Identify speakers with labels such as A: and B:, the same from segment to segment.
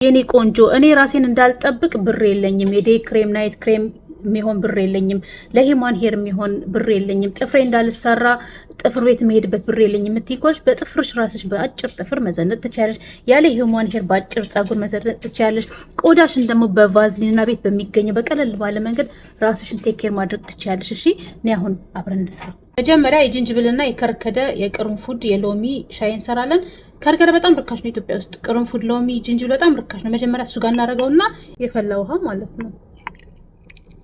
A: የኔ ቆንጆ እኔ ራሴን እንዳልጠብቅ ብር የለኝም። የዴይ ክሬም ናይት ክሬም የሚሆን ብር የለኝም። ለሂማን ሄር የሚሆን ብር የለኝም። ጥፍሬ እንዳልሰራ ጥፍር ቤት መሄድበት ብር የለኝም። የምትይቆሽ በጥፍርሽ ራስሽ በአጭር ጥፍር መዘነጥ ትችያለሽ። ያለ ሂማን ሄር በአጭር ጸጉር መዘነጥ ትችያለሽ። ቆዳሽን ደግሞ በቫዝሊንና ቤት በሚገኘው በቀለል ባለ መንገድ ራስሽን ቴክ ኬር ማድረግ ትችያለሽ። እሺ እኔ አሁን አብረን እንስራ። መጀመሪያ የጅንጅብልና የከርከደ የቅርንፉድ የሎሚ ሻይ እንሰራለን። ከርከደ በጣም ርካሽ ነው ኢትዮጵያ ውስጥ። ቅርንፉድ፣ ሎሚ፣ ጅንጅብል በጣም ርካሽ ነው። መጀመሪያ እሱ ጋር እናደርገውና የፈላ ውሃ ማለት ነው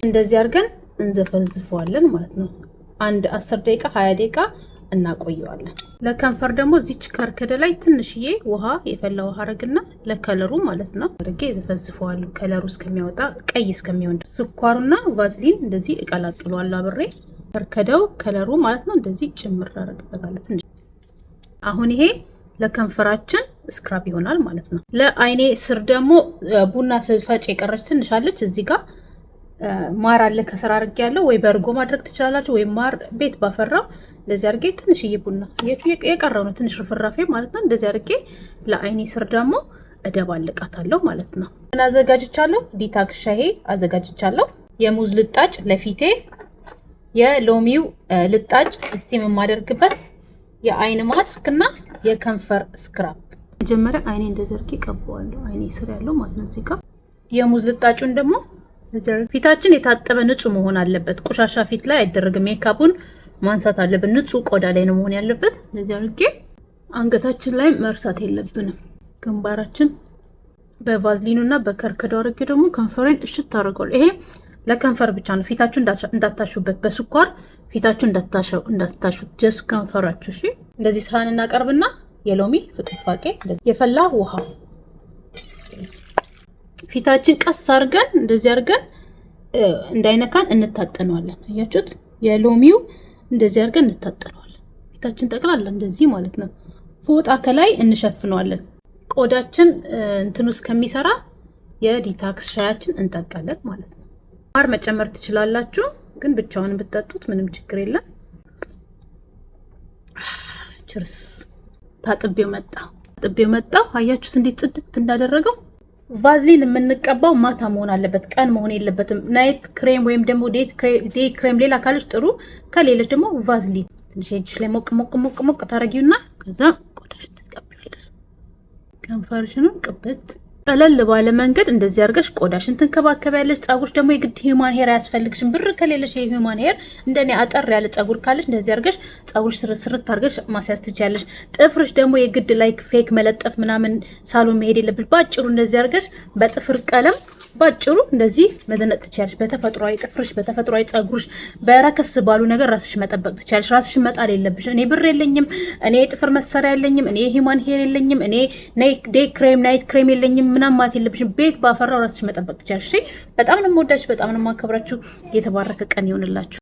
A: እንደዚህ አድርገን እንዘፈዝፈዋለን ማለት ነው። አንድ 10 ደቂቃ 20 ደቂቃ እናቆየዋለን። ለከንፈር ደግሞ እዚች ከርከደ ላይ ትንሽዬ ውሃ የፈላ ውሃ አረግና ለከለሩ ማለት ነው አድርጌ ዘፈዝፈዋለሁ። ከለሩ እስከሚያወጣ ቀይ እስከሚሆን ስኳሩና ቫዝሊን እንደዚህ እቀላቅለዋለሁ አብሬ። ከርከደው ከለሩ ማለት ነው እንደዚህ ጭምር አረግበታለሁ ትንሽ። አሁን ይሄ ለከንፈራችን ስክራብ ይሆናል ማለት ነው። ለአይኔ ስር ደግሞ ቡና ስፈጭ የቀረች ትንሽ አለች እዚህ ጋር ማር አለ ከስራ አርጌ ያለው ወይ በርጎ ማድረግ ትችላላችሁ ወይ ማር ቤት ባፈራው እንደዚህ አርጌ ትንሽዬ ቡና የቀረው ነው ትንሽ ፍራፌ ማለት ነው እንደዚህ አርጌ ለአይኔ ስር ደግሞ እደባልቃታለሁ ማለት ነው። እና አዘጋጅቻለሁ ዲታክስ ሻይ አዘጋጅቻለሁ። የሙዝ ልጣጭ ለፊቴ፣ የሎሚው ልጣጭ ስቲም የማደርግበት፣ የአይን ማስክ እና የከንፈር ስክራብ። መጀመሪያ አይኔ እንደዚህ አርጌ ቀባዋለሁ አይኔ ስር ያለው ማለት ነው። እዚህ ጋር የሙዝ ልጣጩን ደግሞ ፊታችን የታጠበ ንጹህ መሆን አለበት። ቆሻሻ ፊት ላይ አይደረግም። ሜካፑን ማንሳት አለብን። ንጹህ ቆዳ ላይ ነው መሆን ያለበት። እንደዚህ አድርጌ አንገታችን ላይ መርሳት የለብንም። ግንባራችን በቫዝሊኑና በከርከዳው አድርጌ ደግሞ ከንፈሬን እሽት ታደርጋለሁ። ይሄ ለከንፈር ብቻ ነው። ፊታችሁ እንዳታሹበት በስኳር ፊታችሁ እንዳታሹት ጀስት ከንፈራችሁ። እሺ እንደዚህ ሳህን እናቀርብና የሎሚ ፍቅፋቄ እንደዚህ የፈላ ውሃ ፊታችን ቀስ አርገን እንደዚህ አርገን እንዳይነካን እንታጠነዋለን። አያችሁት? የሎሚው እንደዚህ አርገን እንታጠነዋለን። ፊታችን ጠቅላላ እንደዚህ ማለት ነው። ፎጣ ከላይ እንሸፍነዋለን። ቆዳችን እንትኑ እስከሚሰራ የዲታክስ ሻያችን እንጠጣለን ማለት ነው። ማር መጨመር ትችላላችሁ፣ ግን ብቻውን ብትጠጡት ምንም ችግር የለም። ችርስ። ታጥቤው መጣ። አያችሁት እንዴት ጽድት እንዳደረገው? ቫዝሊን የምንቀባው ማታ መሆን አለበት፣ ቀን መሆን የለበትም። ናይት ክሬም ወይም ደግሞ ዴይ ክሬም ሌላ ካለች ጥሩ፣ ከሌለች ደግሞ ቫዝሊን ትንሽ እጅሽ ላይ ሞቅ ታረጊውና ከዛ ቆዳሽን ትቀቢያለሽ። ከንፈርሽንም ቅበት ቀለል ባለ መንገድ እንደዚህ አድርገሽ ቆዳሽን ትንከባከቢያለሽ። ጸጉርሽ ደግሞ የግድ ሂማን ሄር አያስፈልግሽም። ብር ከሌለሽ የሂማን ሄር እንደኔ አጠር ያለ ጸጉር ካለሽ እንደዚህ አድርገሽ ጸጉርሽ ስርት አድርገሽ ማስያዝ ትችያለሽ። ጥፍርሽ ደግሞ የግድ ላይክ ፌክ መለጠፍ ምናምን ሳሎን መሄድ የለብሽ። ባጭሩ እንደዚህ አድርገሽ በጥፍር ቀለም ባጭሩ እንደዚህ መዘነጥ ትችያለሽ። በተፈጥሯዊ ጥፍርሽ በተፈጥሯዊ ጸጉርሽ በረከስ ባሉ ነገር ራስሽ መጠበቅ ትችያለሽ። ራስሽ መጣል የለብሽ። እኔ ብር የለኝም፣ እኔ ጥፍር መሰሪያ የለኝም፣ እኔ ሂማን ሄር የለኝም፣ እኔ ዴይ ክሬም ናይት ክሬም የለኝም ምናምን ማለት የለብሽም። ቤት ባፈራው ራስሽ መጠበቅ ትችያለሽ። በጣም ነው የምወዳችሁ፣ በጣም ነው የማከብራችሁ። የተባረከ ቀን ይሁንላችሁ።